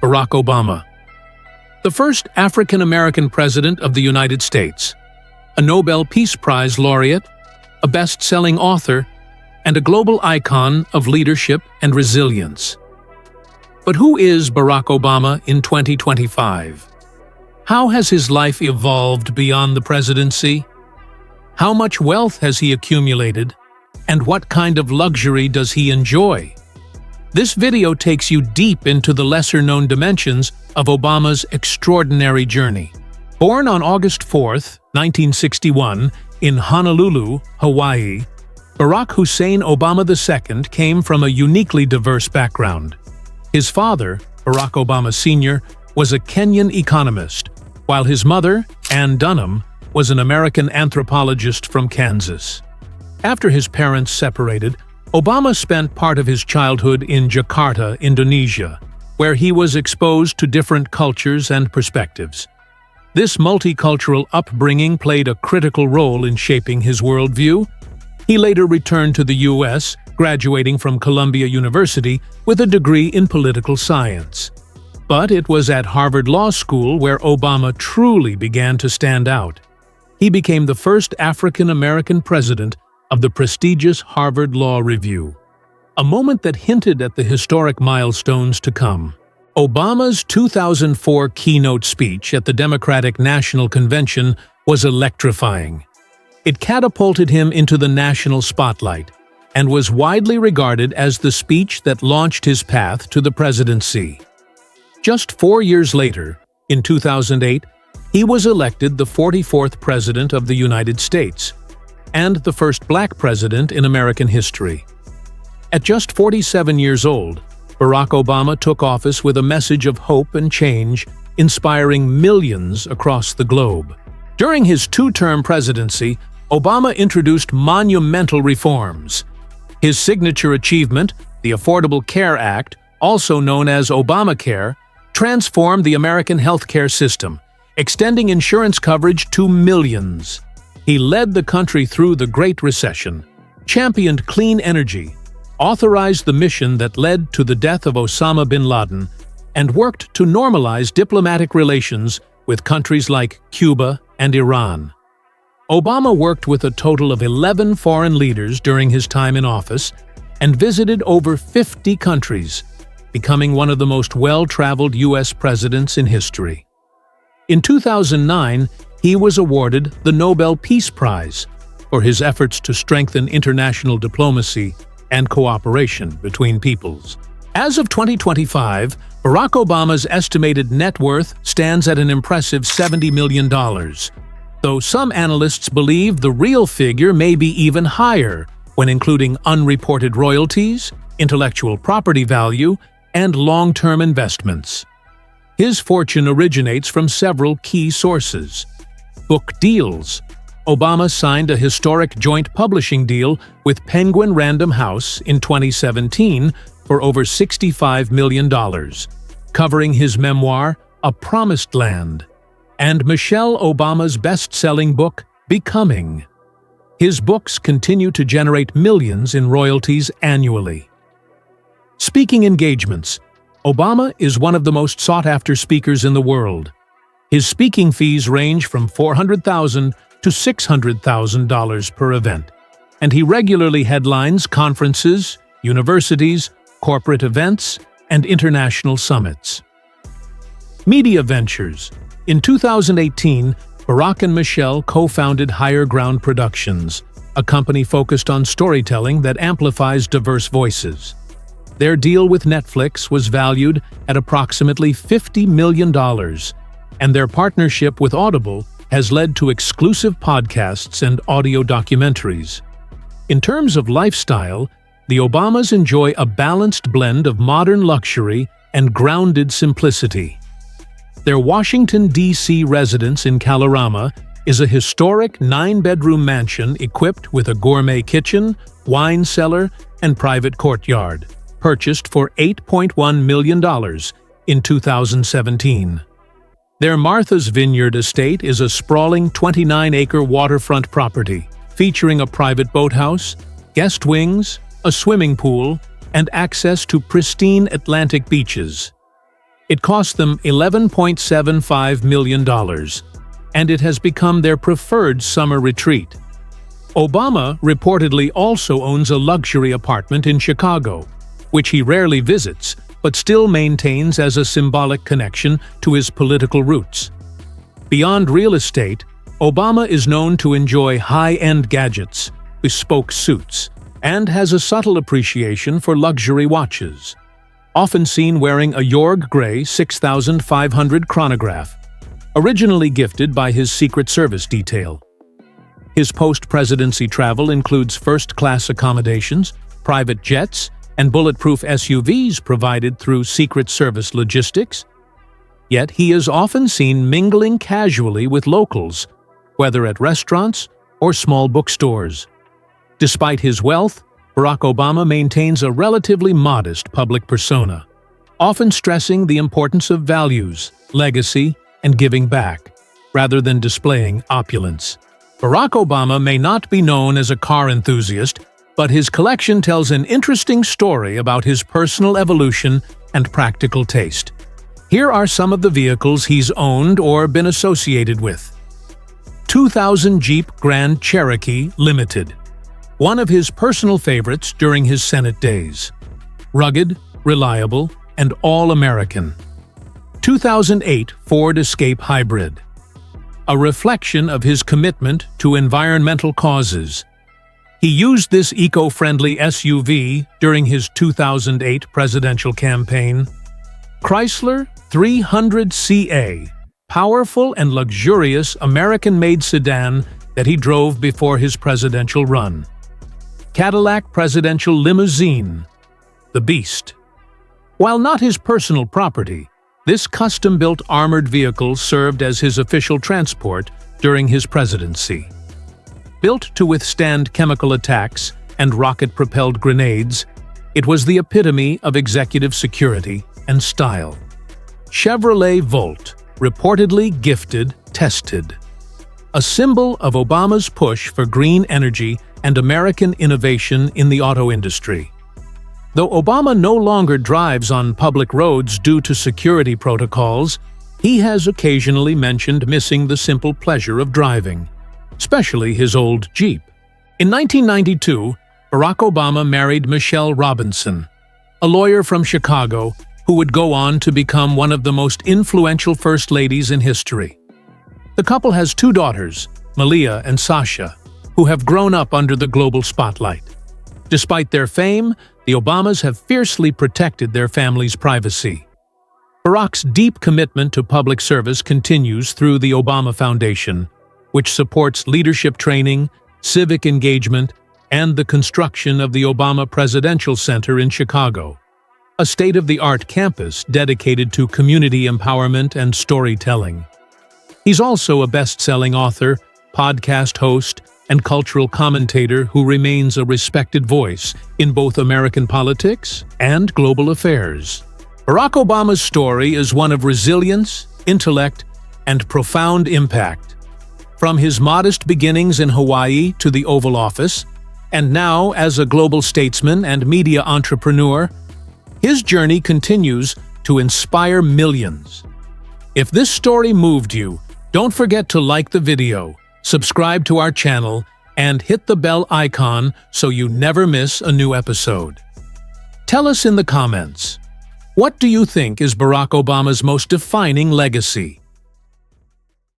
Barack Obama. The first African-American president of the United States, a Nobel Peace Prize laureate, a best-selling author, and a global icon of leadership and resilience. But who is Barack Obama in 2025? How has his life evolved beyond the presidency? How much wealth has he accumulated? And what kind of luxury does he enjoy? This video takes you deep into the lesser-known dimensions of Obama's extraordinary journey. Born on August 4, 1961, in Honolulu, Hawaii, Barack Hussein Obama II came from a uniquely diverse background. His father, Barack Obama Sr., was a Kenyan economist, while his mother, Ann Dunham, was an American anthropologist from Kansas. After his parents separated, Obama spent part of his childhood in Jakarta, Indonesia, where he was exposed to different cultures and perspectives. This multicultural upbringing played a critical role in shaping his worldview. He later returned to the U.S., graduating from Columbia University with a degree in political science. But it was at Harvard Law School where Obama truly began to stand out. He became the first African-American president of the prestigious Harvard Law Review, a moment that hinted at the historic milestones to come. Obama's 2004 keynote speech at the Democratic National Convention was electrifying. It catapulted him into the national spotlight and was widely regarded as the speech that launched his path to the presidency. Just 4 years later, in 2008, he was elected the 44th President of the United States and the first Black president in American history. At just 47 years old, Barack Obama took office with a message of hope and change, inspiring millions across the globe. During his two-term presidency, Obama introduced monumental reforms. His signature achievement, the Affordable Care Act, also known as Obamacare, transformed the American healthcare system, extending insurance coverage to millions. He led the country through the Great Recession, championed clean energy, authorized the mission that led to the death of Osama bin Laden, and worked to normalize diplomatic relations with countries like Cuba and Iran. Obama worked with a total of 11 foreign leaders during his time in office and visited over 50 countries, becoming one of the most well-traveled U.S. presidents in history. In 2009, he was awarded the Nobel Peace Prize for his efforts to strengthen international diplomacy and cooperation between peoples. As of 2025, Barack Obama's estimated net worth stands at an impressive $70 million, though some analysts believe the real figure may be even higher when including unreported royalties, intellectual property value, and long-term investments. His fortune originates from several key sources. Book deals. Obama signed a historic joint publishing deal with Penguin Random House in 2017 for over $65 million, covering his memoir, A Promised Land, and Michelle Obama's best-selling book, Becoming. His books continue to generate millions in royalties annually. Speaking engagements. Obama is one of the most sought-after speakers in the world. His speaking fees range from $400,000 to $600,000 per event, and he regularly headlines conferences, universities, corporate events, and international summits. Media ventures. In 2018, Barack and Michelle co-founded Higher Ground Productions, a company focused on storytelling that amplifies diverse voices. Their deal with Netflix was valued at approximately $50 million, and their partnership with Audible has led to exclusive podcasts and audio documentaries. In terms of lifestyle, the Obamas enjoy a balanced blend of modern luxury and grounded simplicity. Their Washington, D.C. residence in Kalorama is a historic 9-bedroom mansion equipped with a gourmet kitchen, wine cellar, and private courtyard, purchased for $8.1 million in 2017. Their Martha's Vineyard estate is a sprawling 29-acre waterfront property, featuring a private boathouse, guest wings, a swimming pool, and access to pristine Atlantic beaches. It cost them $11.75 million, and it has become their preferred summer retreat. Obama reportedly also owns a luxury apartment in Chicago, which he rarely visits, but still maintains as a symbolic connection to his political roots. Beyond real estate, Obama is known to enjoy high-end gadgets, bespoke suits, and has a subtle appreciation for luxury watches. Often seen wearing a Jorg Gray 6500 chronograph, originally gifted by his Secret Service detail. His post-presidency travel includes first-class accommodations, private jets, and bulletproof SUVs provided through Secret Service logistics. Yet he is often seen mingling casually with locals, whether at restaurants or small bookstores. Despite his wealth, Barack Obama maintains a relatively modest public persona, often stressing the importance of values, legacy, and giving back, rather than displaying opulence. Barack Obama may not be known as a car enthusiast, but his collection tells an interesting story about his personal evolution and practical taste. Here are some of the vehicles he's owned or been associated with. 2000 Jeep Grand Cherokee Limited, one of his personal favorites during his Senate days. Rugged, reliable, and all-American. 2008 Ford Escape Hybrid, a reflection of his commitment to environmental causes. He used this eco-friendly SUV during his 2008 presidential campaign. Chrysler 300CA, powerful and luxurious American-made sedan that he drove before his presidential run. Cadillac Presidential Limousine, the Beast. While not his personal property, this custom-built armored vehicle served as his official transport during his presidency. Built to withstand chemical attacks and rocket-propelled grenades, it was the epitome of executive security and style. Chevrolet Volt, reportedly gifted, tested. A symbol of Obama's push for green energy and American innovation in the auto industry. Though Obama no longer drives on public roads due to security protocols, he has occasionally mentioned missing the simple pleasure of driving, especially his old Jeep. In 1992, Barack Obama married Michelle Robinson, a lawyer from Chicago who would go on to become one of the most influential first ladies in history. The couple has two daughters, Malia and Sasha, who have grown up under the global spotlight. Despite their fame, the Obamas have fiercely protected their family's privacy. Barack's deep commitment to public service continues through the Obama Foundation, which supports leadership training, civic engagement, and the construction of the Obama Presidential Center in Chicago, a state-of-the-art campus dedicated to community empowerment and storytelling. He's also a best-selling author, podcast host, and cultural commentator who remains a respected voice in both American politics and global affairs. Barack Obama's story is one of resilience, intellect, and profound impact. From his modest beginnings in Hawaii to the Oval Office, and now as a global statesman and media entrepreneur, his journey continues to inspire millions. If this story moved you, don't forget to like the video, subscribe to our channel, and hit the bell icon so you never miss a new episode. Tell us in the comments, what do you think is Barack Obama's most defining legacy?